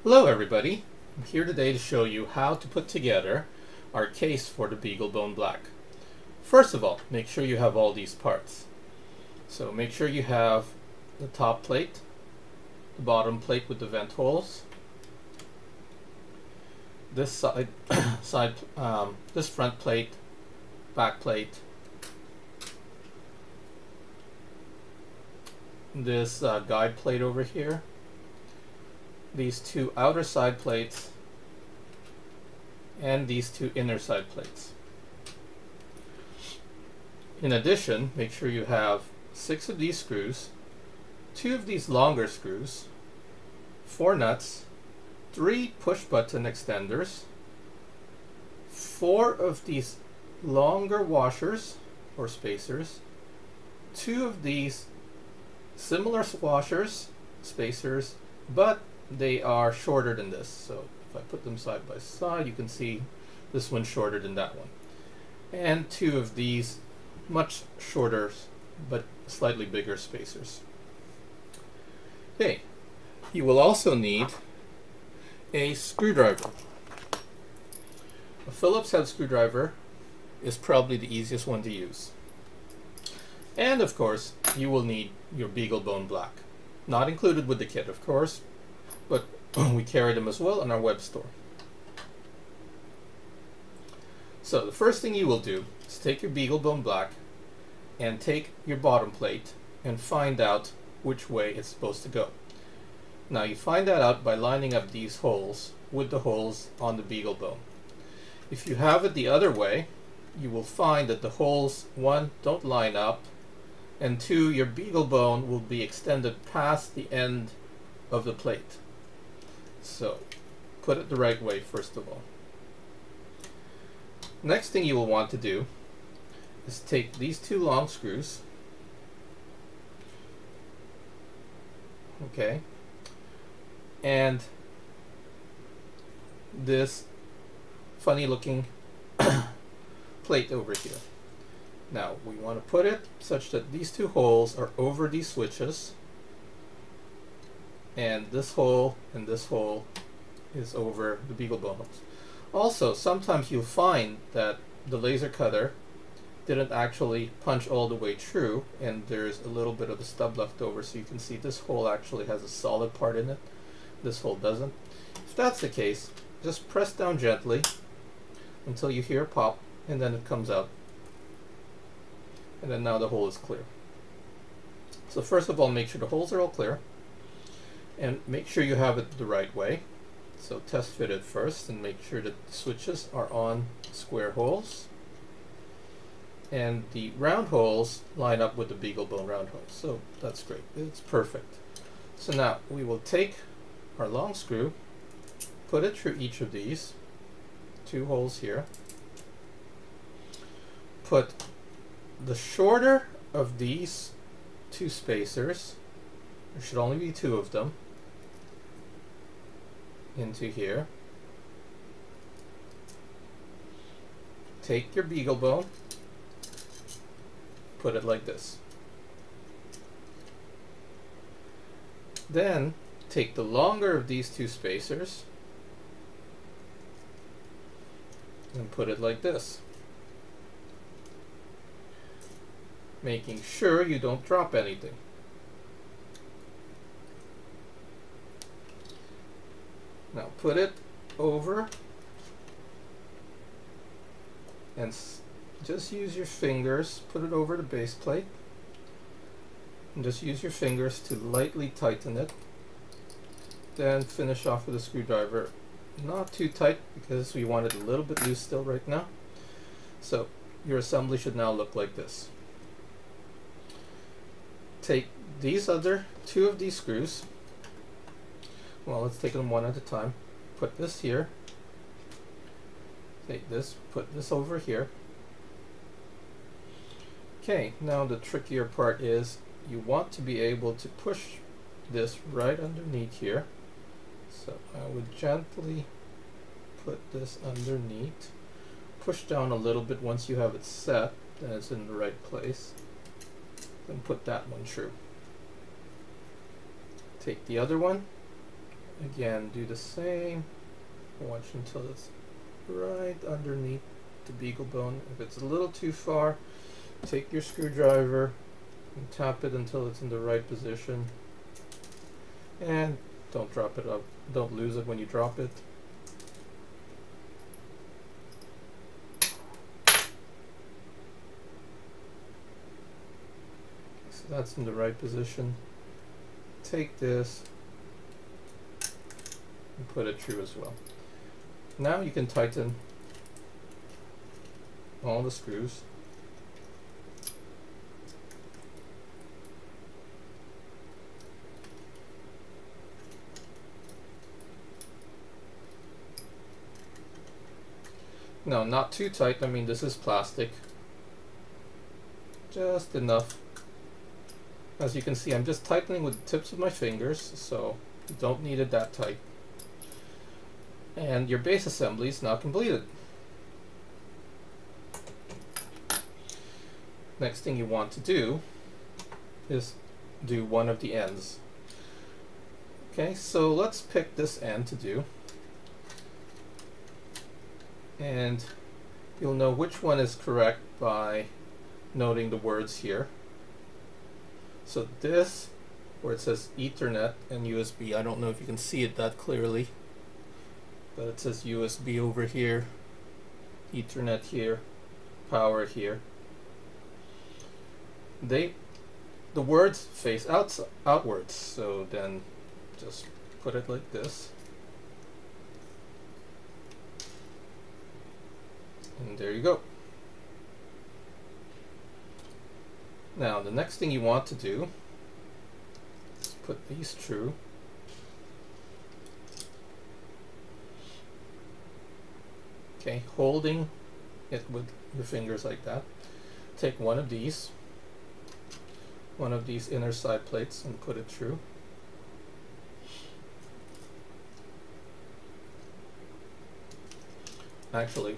Hello everybody, I'm here today to show you how to put together our case for the BeagleBone Black. First of all, make sure you have all these parts. So make sure you have the top plate, the bottom plate with the vent holes, this side, this front plate, back plate, this guide plate over here, these two outer side plates, and these two inner side plates. In addition, make sure you have 6 of these screws, 2 of these longer screws, 4 nuts, 3 push button extenders, 4 of these longer washers or spacers, 2 of these similar washers, spacers, but they are shorter than this. So if I put them side by side, you can see this one's shorter than that one. And 2 of these much shorter but slightly bigger spacers. Okay, you will also need a screwdriver. A Phillips head screwdriver is probably the easiest one to use. And of course, you will need your BeagleBone Black. Not included with the kit, of course, but we carry them as well in our web store. So the first thing you will do is take your BeagleBone Black and take your bottom plate and find out which way it's supposed to go. Now you find that out by lining up these holes with the holes on the BeagleBone. If you have it the other way, you will find that the holes, 1, don't line up, and 2, your BeagleBone will be extended past the end of the plate. So put it the right way first of all. Next thing you will want to do is take these 2 long screws, okay, and this funny looking plate over here. Now we want to put it such that these 2 holes are over these switches, and this hole is over the BeagleBone holes. Also, sometimes you'll find that the laser cutter didn't actually punch all the way through, and there's a little bit of the stub left over, so you can see this hole actually has a solid part in it. This hole doesn't. If that's the case, just press down gently until you hear a pop, and then it comes out. And then now the hole is clear. So first of all, make sure the holes are all clear, and make sure you have it the right way. So test fit it first and make sure that the switches are on square holes, and the round holes line up with the BeagleBone round holes. So that's great, it's perfect. So now we will take our long screw, put it through each of these 2 holes here, put the shorter of these 2 spacers, there should only be 2 of them, into here. Take your BeagleBone, put it like this. Then take the longer of these 2 spacers and put it like this, making sure you don't drop anything. Now put it over and just use your fingers, put it over the base plate, and just use your fingers to lightly tighten it. Then finish off with a screwdriver. Not too tight because we want it a little bit loose still right now. So your assembly should now look like this. Take these other 2 of these screws. Well, let's take them one at a time. Put this here. Take this, put this over here. Okay, now the trickier part is you want to be able to push this right underneath here. So I would gently put this underneath. Push down a little bit once you have it set, then it's in the right place. Then put that one through. Take the other one, Again, do the same. Watch until it's right underneath the BeagleBone. If it's a little too far, take your screwdriver and tap it until it's in the right position. And don't drop it up. Don't lose it when you drop it. So that's in the right position. Take this and put it true as well. Now you can tighten all the screws. No, not too tight. I mean, this is plastic. Just enough. As you can see, I'm just tightening with the tips of my fingers, so you don't need it that tight. And your base assembly is now completed. Next thing you want to do is do one of the ends. Okay, so let's pick this end to do. And you'll know which one is correct by noting the words here. So this, where it says Ethernet and USB, I don't know if you can see it that clearly, but it says USB over here, Ethernet here, power here. The words face outwards, so then just put it like this. And there you go. Now the next thing you want to do is put these true. Okay, holding it with your fingers like that. Take one of these inner side plates and put it true. Actually,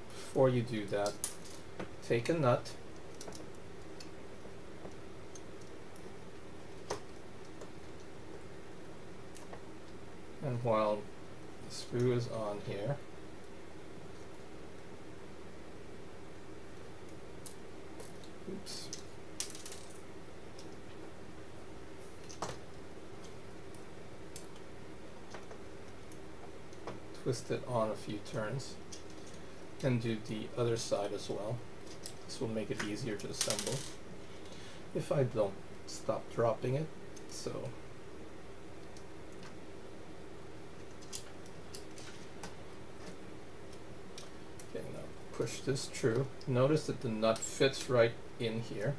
before you do that, take a nut and while the screw is on here, oops, twist it on a few turns and do the other side as well. This will make it easier to assemble if I don't stop dropping it. So okay, now push this true. Notice that the nut fits right in here,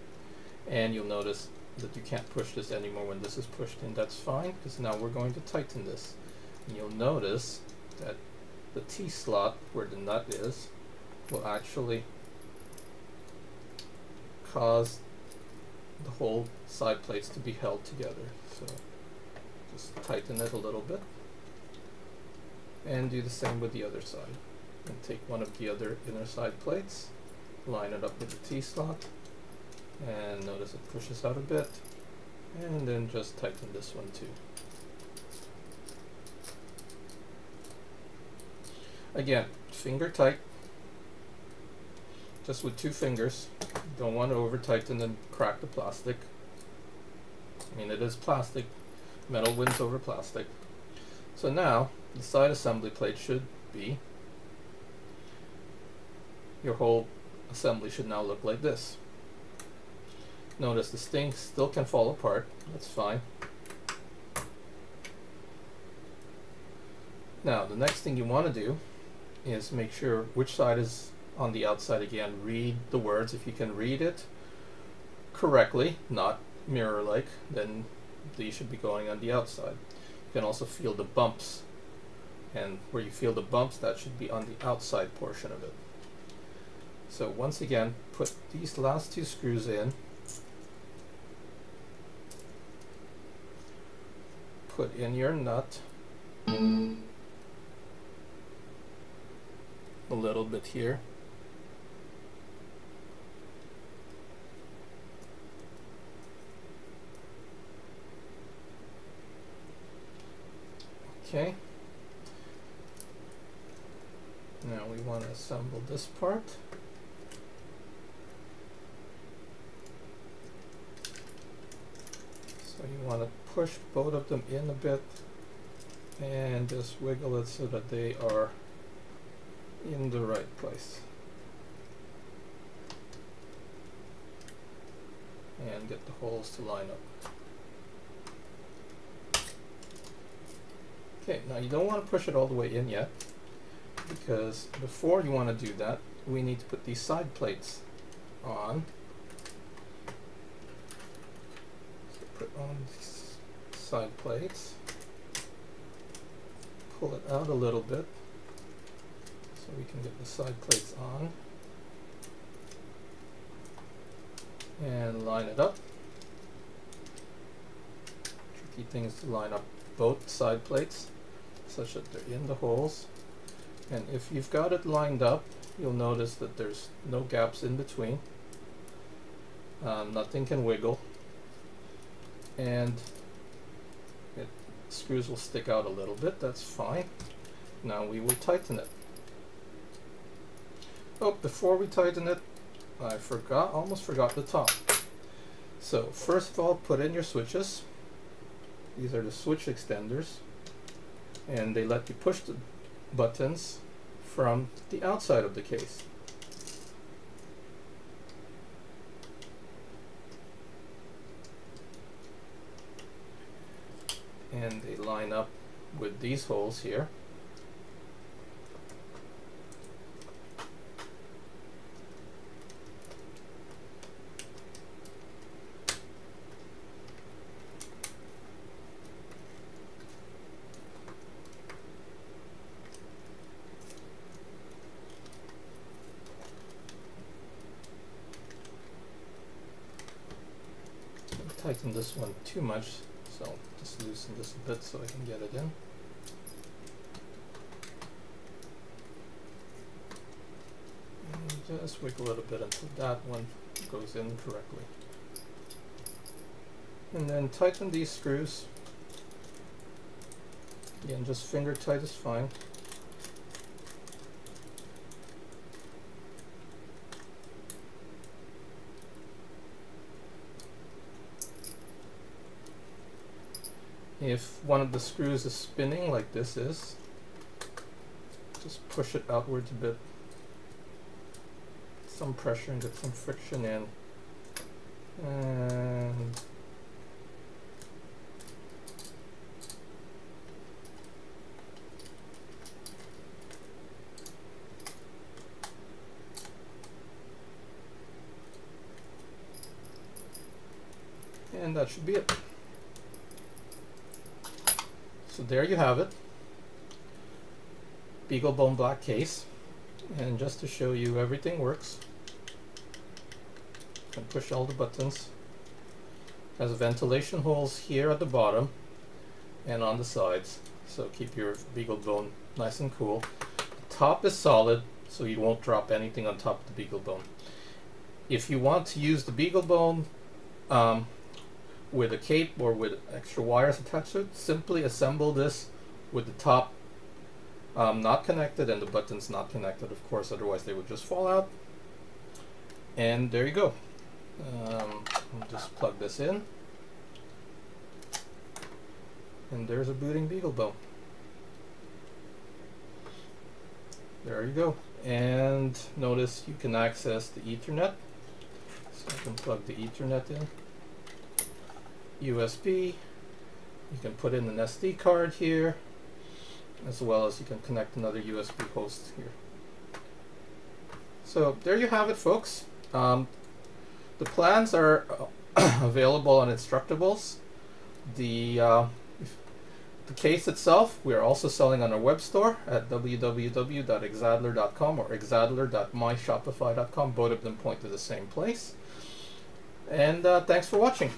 and you'll notice that you can't push this anymore when this is pushed in. That's fine, because now we're going to tighten this. And you'll notice that the T-slot where the nut is will actually cause the whole side plates to be held together. So just tighten it a little bit and do the same with the other side. And take one of the other inner side plates, line it up with the T-slot, and notice it pushes out a bit, and then just tighten this one too. Again, finger tight, just with 2 fingers. Don't want to over tighten and crack the plastic. I mean, it is plastic. Metal wins over plastic. So now the side assembly plate should be, your whole assembly should now look like this. Notice this thing still can fall apart. That's fine. Now the next thing you want to do is make sure which side is on the outside. Again, read the words. If you can read it correctly, not mirror-like, then these should be going on the outside. You can also feel the bumps, and where you feel the bumps, that should be on the outside portion of it. So once again, put these last 2 screws in, put in your nut, a little bit here, Okay. Now we want to assemble this part. So you want to push both of them in a bit and just wiggle it so that they are in the right place. And get the holes to line up. Okay, now you don't want to push it all the way in yet, because before you want to do that, we need to put these side plates on. So put on these side plates, pull it out a little bit so we can get the side plates on, and line it up. Tricky thing is to line up both side plates such that they're in the holes. And if you've got it lined up, you'll notice that there's no gaps in between. Nothing can wiggle, and screws will stick out a little bit. That's fine. Now we will tighten it. Oh, before we tighten it, I almost forgot the top. So first of all, put in your switches. These are the switch extenders, and they let you push the buttons from the outside of the case. And they line up with these holes here. Tighten this one too much, so just loosen this a bit so I can get it in. And just wiggle it a bit until that one goes in correctly. And then tighten these screws. Again, just finger tight is fine. If one of the screws is spinning like this is, just push it outwards a bit, some pressure and get some friction in, and that should be it. So there you have it, BeagleBone black case. And just to show you everything works, you can push all the buttons. Has ventilation holes here at the bottom and on the sides, so keep your BeagleBone nice and cool. The top is solid, so you won't drop anything on top of the BeagleBone. If you want to use the BeagleBone with a cape or with extra wires attached to it, simply assemble this with the top not connected and the buttons not connected, of course, otherwise they would just fall out. And there you go. Just plug this in, and there's a booting BeagleBone. There you go. And notice you can access the Ethernet, so I can plug the Ethernet in. USB, you can put in an SD card here, as well as you can connect another USB host here. So there you have it, folks. The plans are available on Instructables. The case itself we are also selling on our web store at www.exadler.com or exadler.myshopify.com. Both of them point to the same place. And thanks for watching.